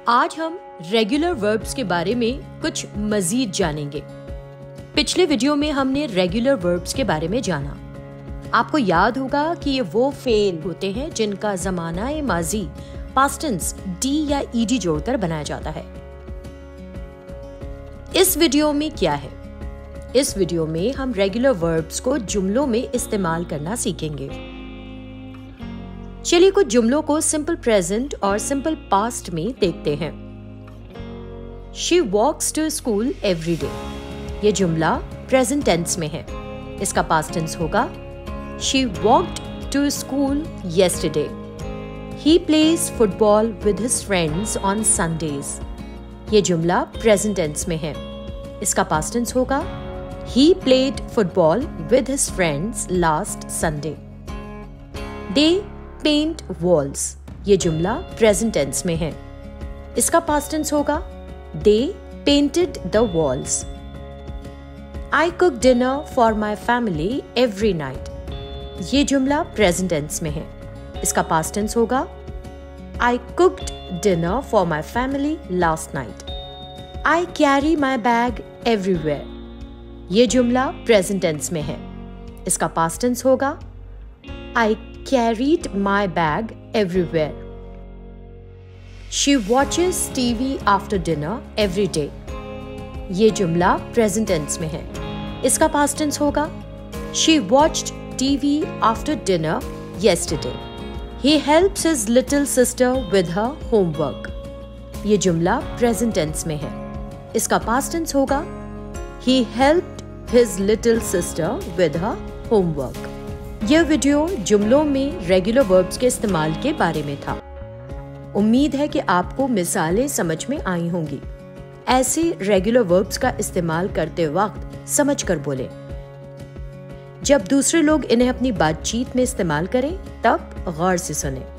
आज हम regular verbs के बारे में कुछ मजीद जानेंगे। पिछले वीडियो में हमने रेगुलर वर्ब्स के बारे में जाना। आपको याद होगा कि ये वो फेल होते हैं जिनका ज़माना-ए माजी पास्ट टेंस डी या ईडी जोड़कर बनाया जाता है। इस वीडियो में क्या है? इस वीडियो में हम रेगुलर वर्ब्स को जुमलों में इस्तेमाल करना सीखेंगे। चलिए कुछ जुमलों को सिंपल प्रेजेंट और सिंपल पास्ट में देखते हैं। She walks to school every day। ये जुमला प्रेजेंट टेंस में है। इसका पास्ट टेंस होगा She walked to school yesterday। He plays football with his friends on Sundays। ये जुमला प्रेजेंट टेंस में है। इसका पास्ट टेंस होगा He played football with his friends last Sunday। They paint walls। ये जुमला प्रेजेंट टेंस में है। इसका पास्ट टेंस होगा They painted the walls। I cook dinner for my family every night। ये जुमला प्रेजेंट टेंस में है। इसका पास्ट टेंस होगा I cooked dinner for my family last night। I carry my bag everywhere। ये जुमला present tense में है। इसका पास्ट टेंस होगा I carried my bag everywhere। She watches TV after dinner every day। ये जुमला present tense में है। इसका पास्ट टेंस होगा She watched TV after dinner yesterday। He helps his little sister with her homework। ये जुमला present tense में है। इसका पास्ट टेंस होगा He helped his little sister with her homework। यह वीडियो जुमलों में रेगुलर वर्ब्स के इस्तेमाल के बारे में था। उम्मीद है कि आपको मिसालें समझ में आई होंगी। ऐसे रेगुलर वर्ब्स का इस्तेमाल करते वक्त समझ कर बोलें। जब दूसरे लोग इन्हें अपनी बातचीत में इस्तेमाल करें तब गौर से सुनें।